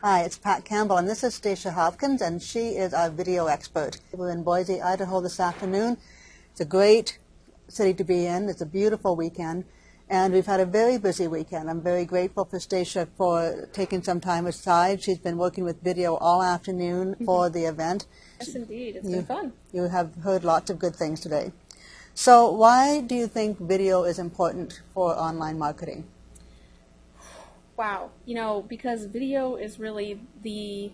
Hi, it's Pat Campbell, and this is Stacia Hopkins, and she is our video expert. We're in Boise, Idaho this afternoon. It's a great city to be in. It's a beautiful weekend, and we've had a very busy weekend. I'm very grateful for Stacia for taking some time aside. She's been working with video all afternoon for the event. Yes, indeed. It's been fun. You have heard lots of good things today. So why do you think video is important for online marketing? Wow. Because video is really the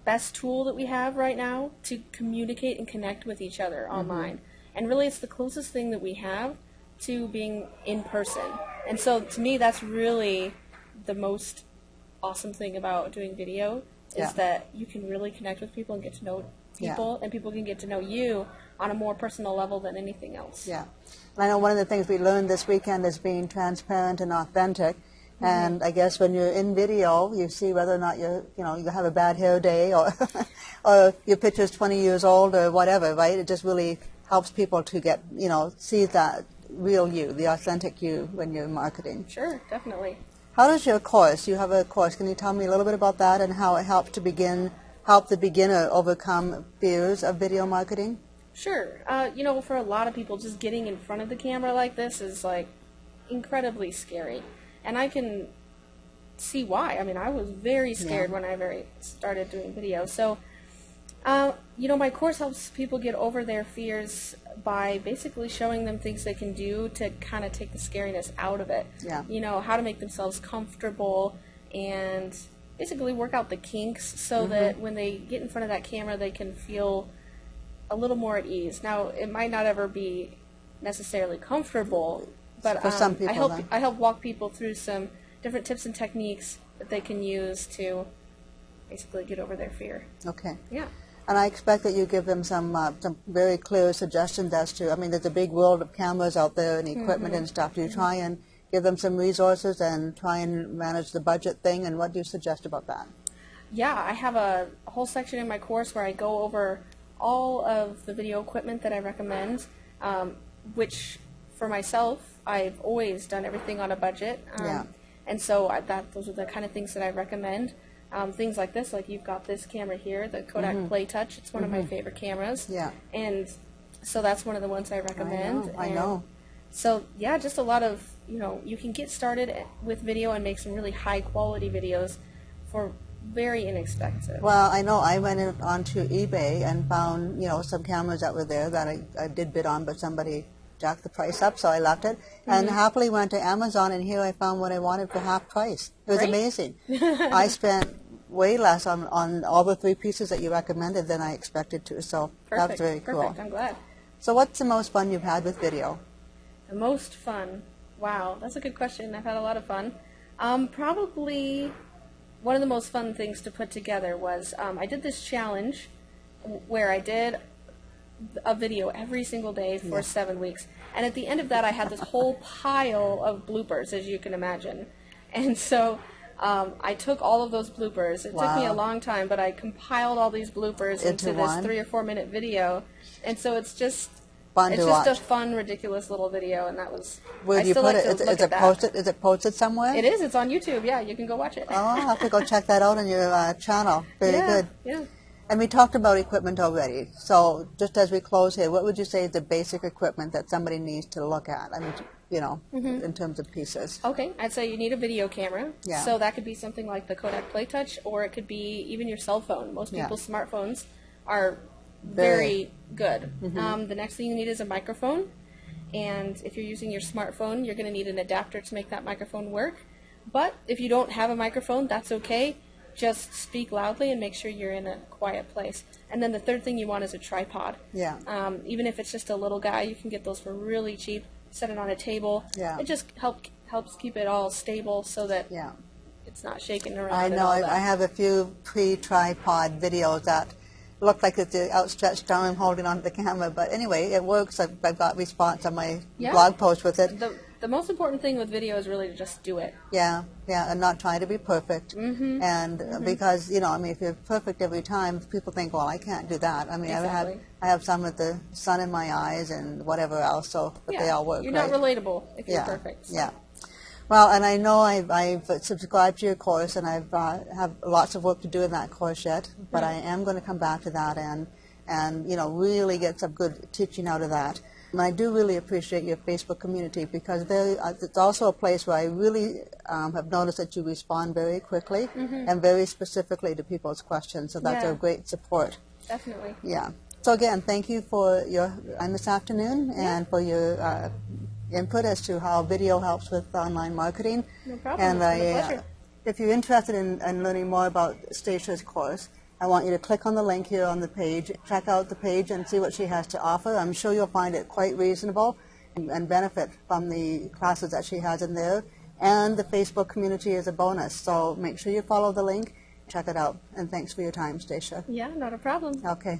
best tool that we have right now to communicate and connect with each other online. And really it's the closest thing that we have to being in person. And so to me that's really the most awesome thing about doing video is that you can really connect with people and get to know people, and people can get to know you on a more personal level than anything else. Yeah. And I know one of the things we learned this weekend is being transparent and authentic. And I guess when you're in video, you see whether or not you have a bad hair day or or your picture's 20 years old or whatever, right? It just really helps people to get, see that real you, the authentic you when you're marketing. Sure, definitely. How does your course, you have a course, can you tell me a little bit about that and how it helps to help the beginner overcome fears of video marketing? Sure. For a lot of people, just getting in front of the camera like this is like incredibly scary. And I can see why. I mean, I was very scared when I started doing video. So, my course helps people get over their fears by basically showing them things they can do to kind of take the scariness out of it. Yeah. How to make themselves comfortable and basically work out the kinks so that when they get in front of that camera, they can feel a little more at ease. Now, it might not ever be necessarily comfortable, but for some people, I help walk people through some different tips and techniques that they can use to basically get over their fear. Okay. Yeah. And I expect that you give them some very clear suggestions as to, there's a big world of cameras out there and equipment and stuff. Do you try and give them some resources and try and manage the budget thing, and what do you suggest about that? Yeah, I have a whole section in my course where I go over all of the video equipment that I recommend, which for myself, I've always done everything on a budget, and so those are the kind of things that I recommend. Things like this, like you've got this camera here, the Kodak Play Touch. It's one of my favorite cameras, and so that's one of the ones I recommend. I know. So yeah, just a lot of you can get started with video and make some really high quality videos for very inexpensive. Well, I know I went onto eBay and found some cameras that were there that I did bid on, but somebody jacked the price up, so I left it, and happily went to Amazon, and here I found what I wanted for half price. It was amazing. I spent way less on all the 3 pieces that you recommended than I expected to, so that was very cool. Perfect, I'm glad. So what's the most fun you've had with video? The most fun? Wow, that's a good question. I've had a lot of fun. Probably one of the most fun things to put together was I did this challenge where I did a video every single day for 7 weeks, and at the end of that I had this whole pile of bloopers, as you can imagine, and so I took all of those bloopers. It took me a long time, but I compiled all these bloopers into this 3 or 4 minute video, and so it's just a fun, ridiculous little video, and that was. Where do you put it? Is it posted somewhere? It is. It's on YouTube. Yeah, you can go watch it. Oh, I'll have to go check that out on your channel. Very good. Yeah. And we talked about equipment already. So just as we close here, what would you say is the basic equipment that somebody needs to look at? In terms of pieces. Okay, I'd say you need a video camera. Yeah. So that could be something like the Kodak Play Touch, or it could be even your cell phone. Most people's smartphones are very good. The next thing you need is a microphone. And if you're using your smartphone, you're going to need an adapter to make that microphone work. But if you don't have a microphone, that's okay. Just speak loudly and make sure you're in a quiet place. And then the third thing you want is a tripod. Yeah. Even if it's just a little guy, you can get those for really cheap. Set it on a table. Yeah. It just helps keep it all stable so that it's not shaking around. I know. I have a few pre-tripod videos that look like it's the outstretched arm holding onto the camera. But anyway, it works. I've got response on my blog post with it. The most important thing with video is really to just do it. Yeah, and not try to be perfect. And because, if you're perfect every time, people think, well, I can't do that. Exactly. I have some with the sun in my eyes and whatever else, but they all work, You're not relatable if you're perfect. So. Yeah. Well, and I know I've subscribed to your course, and I've have lots of work to do in that course yet, but I am going to come back to that and you know, really get some good teaching out of that. And I do really appreciate your Facebook community, because it's also a place where I really have noticed that you respond very quickly and very specifically to people's questions, so that's a great support. Definitely. Yeah. So again, thank you for your time this afternoon and for your input as to how video helps with online marketing. No problem. And It's been a pleasure. if you're interested in learning more about Stacia's course, I want you to click on the link here on the page, check out the page and see what she has to offer. I'm sure you'll find it quite reasonable and benefit from the classes that she has in there. And the Facebook community is a bonus, so make sure you follow the link, check it out. And thanks for your time, Stacia. Yeah, not a problem. Okay.